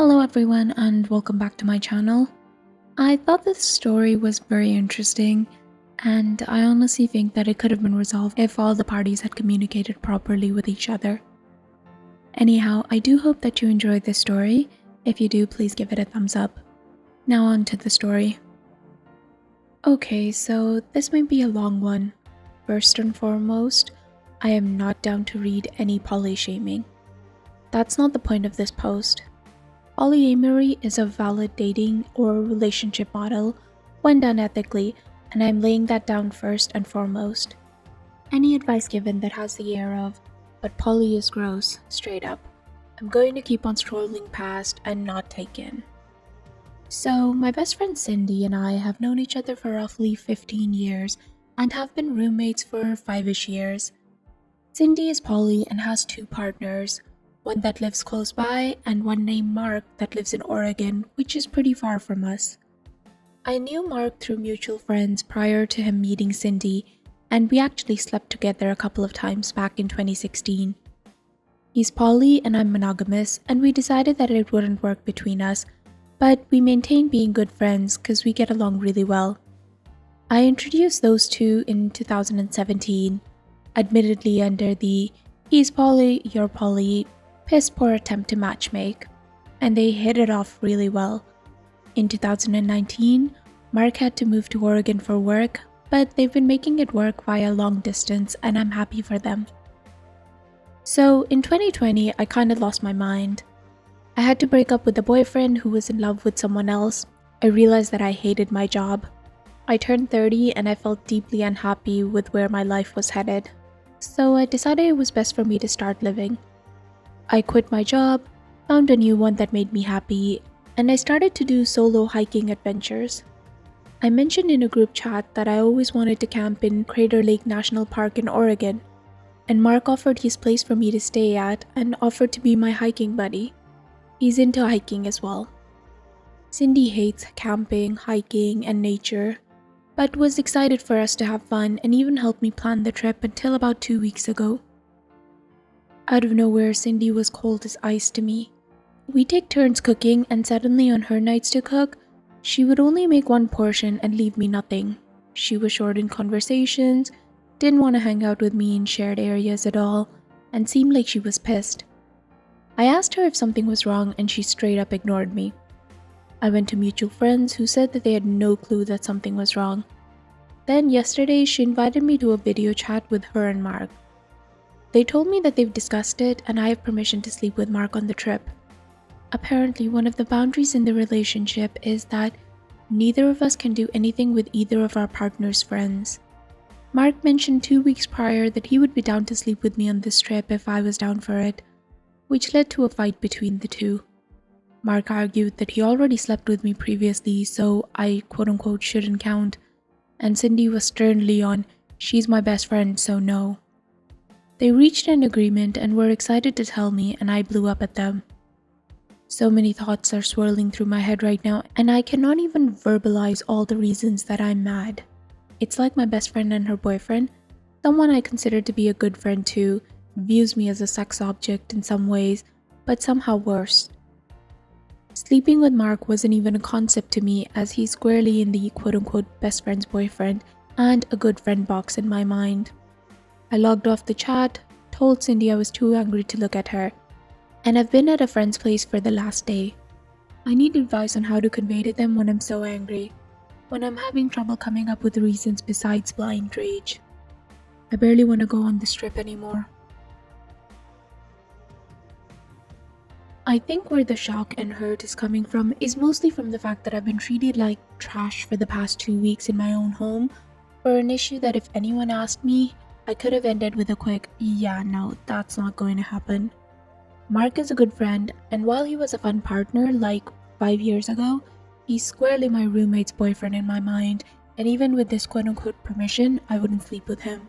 Hello everyone and welcome back to my channel. I thought this story was very interesting and I honestly think that it could have been resolved if all the parties had communicated properly with each other. Anyhow, I do hope that you enjoyed this story. If you do, please give it a thumbs up. Now on to the story. Okay, so this might be a long one. First and foremost, I am not down to read any poly shaming. That's not the point of this post. Polyamory is a valid dating or relationship model when done ethically, and I'm laying that down first and foremost. Any advice given that has the air of, but poly is gross, straight up, I'm going to keep on scrolling past and not take in. So, my best friend Cindy and I have known each other for roughly 15 years and have been roommates for 5-ish years. Cindy is poly and has 2 partners, one that lives close by and one named Mark that lives in Oregon, which is pretty far from us. I knew Mark through mutual friends prior to him meeting Cindy, and we actually slept together a couple of times back in 2016. He's poly and I'm monogamous, and we decided that it wouldn't work between us, but we maintain being good friends because we get along really well. I introduced those two in 2017, admittedly under the he's poly, you're poly piss poor attempt to matchmake, and they hit it off really well. In 2019, Mark had to move to Oregon for work, but they've been making it work via long distance and I'm happy for them. So in 2020, I kinda lost my mind. I had to break up with a boyfriend who was in love with someone else. I realized that I hated my job. I turned 30 and I felt deeply unhappy with where my life was headed. So I decided it was best for me to start living. I quit my job, found a new one that made me happy, and I started to do solo hiking adventures. I mentioned in a group chat that I always wanted to camp in Crater Lake National Park in Oregon, and Mark offered his place for me to stay at and offered to be my hiking buddy. He's into hiking as well. Cindy hates camping, hiking, and nature, but was excited for us to have fun and even helped me plan the trip until about 2 weeks ago. Out of nowhere, Cindy was cold as ice to me. We take turns cooking, and suddenly on her nights to cook, she would only make one portion and leave me nothing. She was short in conversations, didn't want to hang out with me in shared areas at all, and seemed like she was pissed. I asked her if something was wrong and she straight up ignored me. I went to mutual friends who said that they had no clue that something was wrong. Then yesterday, she invited me to a video chat with her and Mark. They told me that they've discussed it and I have permission to sleep with Mark on the trip. Apparently, one of the boundaries in the relationship is that neither of us can do anything with either of our partner's friends. Mark mentioned 2 weeks prior that he would be down to sleep with me on this trip if I was down for it, which led to a fight between the two. Mark argued that he already slept with me previously, so I quote-unquote shouldn't count, and Cindy was sternly on, she's my best friend, so no. They reached an agreement and were excited to tell me, and I blew up at them. So many thoughts are swirling through my head right now, and I cannot even verbalize all the reasons that I'm mad. It's like my best friend and her boyfriend, someone I consider to be a good friend too, views me as a sex object in some ways, but somehow worse. Sleeping with Mark wasn't even a concept to me, as he's squarely in the quote-unquote best friend's boyfriend and a good friend box in my mind. I logged off the chat, told Cindy I was too angry to look at her, and I've been at a friend's place for the last day. I need advice on how to convey to them when I'm so angry, when I'm having trouble coming up with reasons besides blind rage. I barely want to go on this trip anymore. I think where the shock and hurt is coming from is mostly from the fact that I've been treated like trash for the past 2 weeks in my own home for an issue that if anyone asked me, I could have ended with a quick, yeah, no, that's not going to happen. Mark is a good friend, and while he was a fun partner like 5 years ago, he's squarely my roommate's boyfriend in my mind, and even with this quote-unquote permission, I wouldn't sleep with him.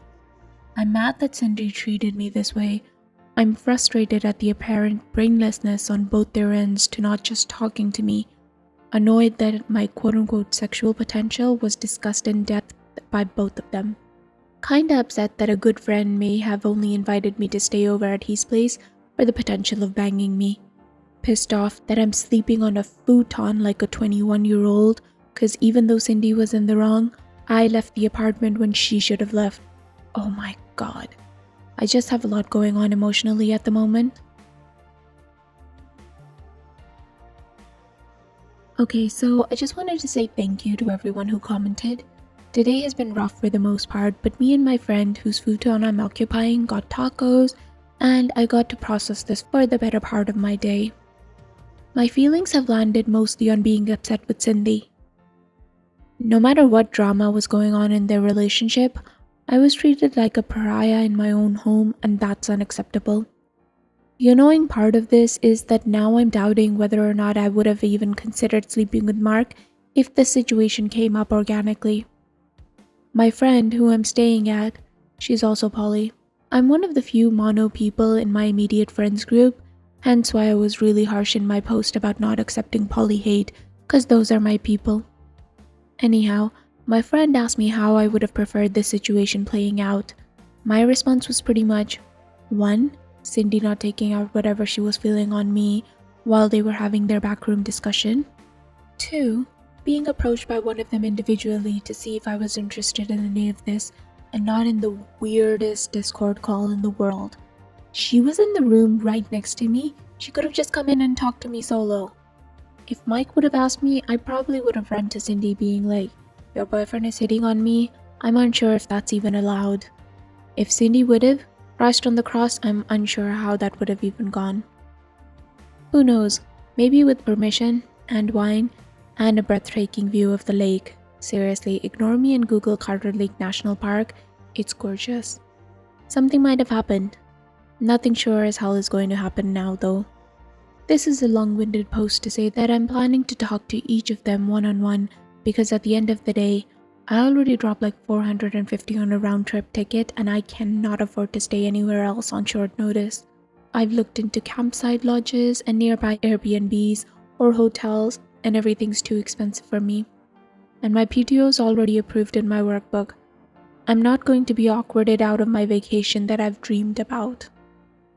I'm mad that Cindy treated me this way. I'm frustrated at the apparent brainlessness on both their ends to not just talking to me, annoyed that my quote-unquote sexual potential was discussed in depth by both of them. Kinda upset that a good friend may have only invited me to stay over at his place for the potential of banging me. pissed off that I'm sleeping on a futon like a 21-year-old, because even though Cindy was in the wrong, I left the apartment when she should have left. Oh my god. I just have a lot going on emotionally at the moment. Okay, so I just wanted to say thank you to everyone who commented. Today has been rough for the most part, but me and my friend whose futon I'm occupying got tacos, and I got to process this for the better part of my day. My feelings have landed mostly on being upset with Cindy. No matter what drama was going on in their relationship, I was treated like a pariah in my own home, and that's unacceptable. The annoying part of this is that now I'm doubting whether or not I would have even considered sleeping with Mark if the situation came up organically. My friend who I'm staying at, she's also poly. I'm one of the few mono people in my immediate friends group, hence why I was really harsh in my post about not accepting poly hate, cause those are my people. Anyhow, my friend asked me how I would have preferred this situation playing out. My response was pretty much 1. Cindy not taking out whatever she was feeling on me while they were having their backroom discussion. 2. Being approached by one of them individually to see if I was interested in any of this and not in the weirdest Discord call in the world. She was in the room right next to me. She could have just come in and talked to me solo. If Mike would have asked me, I probably would have run to Cindy being like, "Your boyfriend is hitting on me. I'm unsure if that's even allowed." If Cindy would have, Christ on the cross, I'm unsure how that would have even gone. Who knows, maybe with permission, and wine, and a breathtaking view of the lake. Seriously, ignore me and Google Carter Lake National Park, it's gorgeous. Something might have happened. Nothing sure as hell is going to happen now though. This is a long-winded post to say that I'm planning to talk to each of them one-on-one because at the end of the day, I already dropped like $450 on a round-trip ticket and I cannot afford to stay anywhere else on short notice. I've looked into campsite lodges and nearby Airbnbs or hotels and everything's too expensive for me. And my PTO is already approved in my workbook. I'm not going to be awkwarded out of my vacation that I've dreamed about.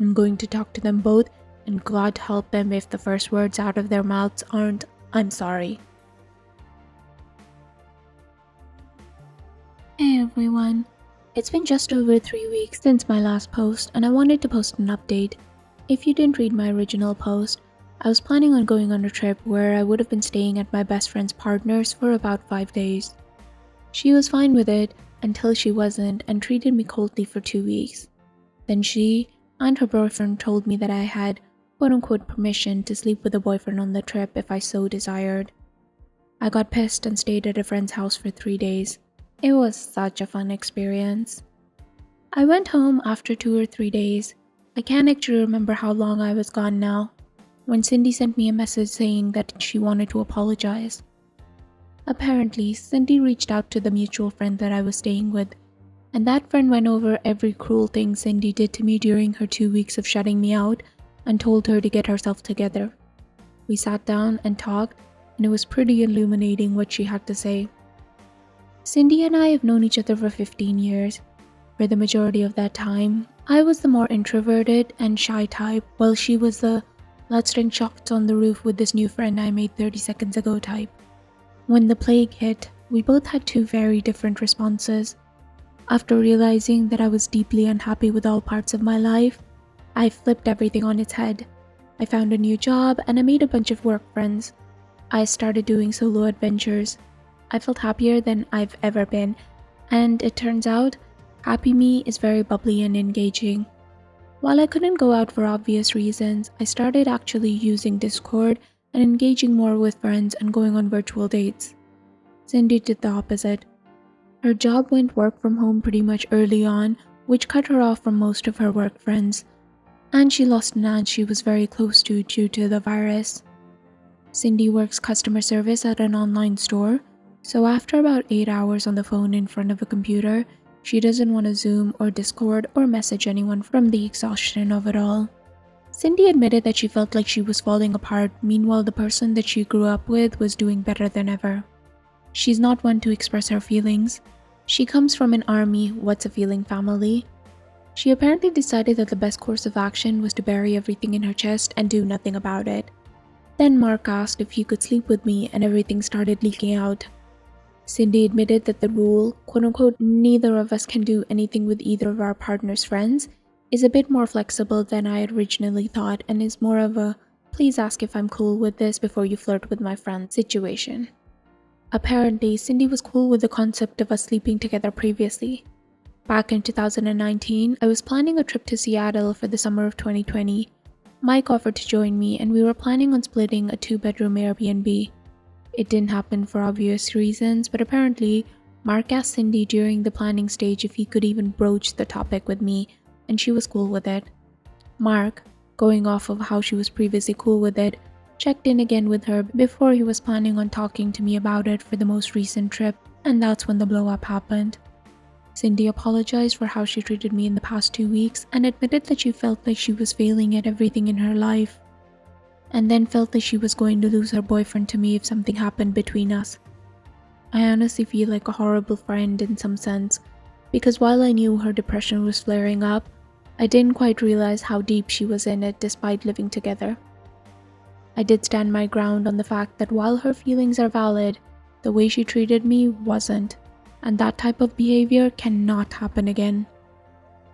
I'm going to talk to them both and God help them if the first words out of their mouths aren't, "I'm sorry." Hey everyone, it's been just over 3 weeks since my last post and I wanted to post an update. If you didn't read my original post, I was planning on going on a trip where I would have been staying at my best friend's partner's for about 5 days. She was fine with it until she wasn't and treated me coldly for 2 weeks. Then she and her boyfriend told me that I had quote-unquote permission to sleep with a boyfriend on the trip if I so desired. I got pissed and stayed at a friend's house for 3 days. It was such a fun experience. I went home after 2 or 3 days. I can't actually remember how long I was gone now, when Cindy sent me a message saying that she wanted to apologize. Apparently, Cindy reached out to the mutual friend that I was staying with, and that friend went over every cruel thing Cindy did to me during her 2 weeks of shutting me out and told her to get herself together. We sat down and talked, and it was pretty illuminating what she had to say. Cindy and I have known each other for 15 years. For the majority of that time, I was the more introverted and shy type, while she was the "let's drink shots on the roof with this new friend I made 30 seconds ago" type. When the plague hit, we both had 2 very different responses. After realizing that I was deeply unhappy with all parts of my life, I flipped everything on its head. I found a new job and I made a bunch of work friends. I started doing solo adventures. I felt happier than I've ever been, and it turns out, happy me is very bubbly and engaging. While I couldn't go out for obvious reasons, I started actually using Discord and engaging more with friends and going on virtual dates. Cindy did the opposite. Her job went work from home pretty much early on, which cut her off from most of her work friends, and she lost an aunt she was very close to due to the virus. Cindy works customer service at an online store, so after about 8 hours on the phone in front of a computer, she doesn't want to Zoom or Discord or message anyone from the exhaustion of it all. Cindy admitted that she felt like she was falling apart, meanwhile the person that she grew up with was doing better than ever. She's not one to express her feelings. She comes from an army, what's a feeling family. She apparently decided that the best course of action was to bury everything in her chest and do nothing about it. Then Mark asked if he could sleep with me and everything started leaking out. Cindy admitted that the rule, quote unquote, neither of us can do anything with either of our partner's friends, is a bit more flexible than I had originally thought and is more of a please ask if I'm cool with this before you flirt with my friend situation. Apparently, Cindy was cool with the concept of us sleeping together previously. Back in 2019, I was planning a trip to Seattle for the summer of 2020. Mike offered to join me and we were planning on splitting a 2-bedroom Airbnb. It didn't happen for obvious reasons, but apparently, Mark asked Cindy during the planning stage if he could even broach the topic with me, and she was cool with it. Mark, going off of how she was previously cool with it, checked in again with her before he was planning on talking to me about it for the most recent trip, and that's when the blow-up happened. Cindy apologized for how she treated me in the past 2 weeks and admitted that she felt like she was failing at everything in her life, and then felt that she was going to lose her boyfriend to me if something happened between us. I honestly feel like a horrible friend in some sense, because while I knew her depression was flaring up, I didn't quite realize how deep she was in it despite living together. I did stand my ground on the fact that while her feelings are valid, the way she treated me wasn't, and that type of behavior cannot happen again.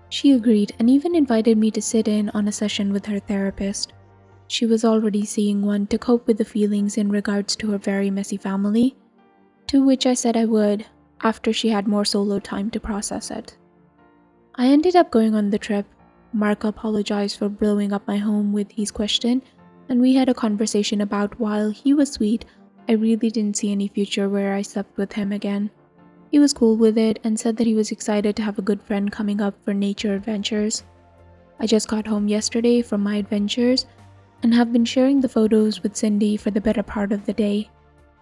She agreed and even invited me to sit in on a session with her therapist. She was already seeing one to cope with the feelings in regards to her very messy family, to which I said I would, after she had more solo time to process it. I ended up going on the trip. Mark apologized for blowing up my home with his question, and we had a conversation about while he was sweet, I really didn't see any future where I slept with him again. He was cool with it and said that he was excited to have a good friend coming up for nature adventures. I just got home yesterday from my adventures and have been sharing the photos with Cindy for the better part of the day.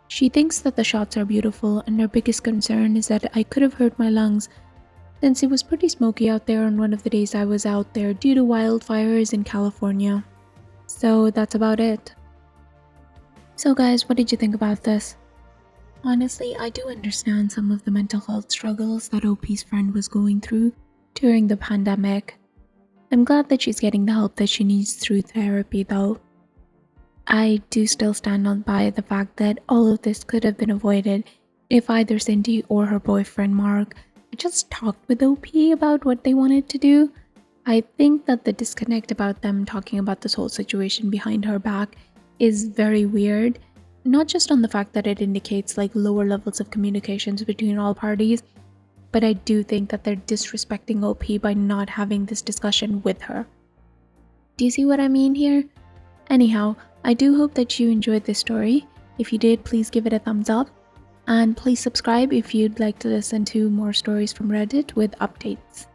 She thinks that the shots are beautiful and her biggest concern is that I could have hurt my lungs since it was pretty smoky out there on one of the days I was out there due to wildfires in California. So that's about it. So guys, what did you think about this? Honestly, I do understand some of the mental health struggles that OP's friend was going through during the pandemic. I'm glad that she's getting the help that she needs through therapy though. I do still stand on by the fact that all of this could have been avoided if either Cindy or her boyfriend Mark just talked with OP about what they wanted to do. I think that the disconnect about them talking about this whole situation behind her back is very weird, not just on the fact that it indicates like lower levels of communications between all parties, but I do think that they're disrespecting OP by not having this discussion with her. Do you see what I mean here? Anyhow, I do hope that you enjoyed this story. If you did, please give it a thumbs up. And please subscribe if you'd like to listen to more stories from Reddit with updates.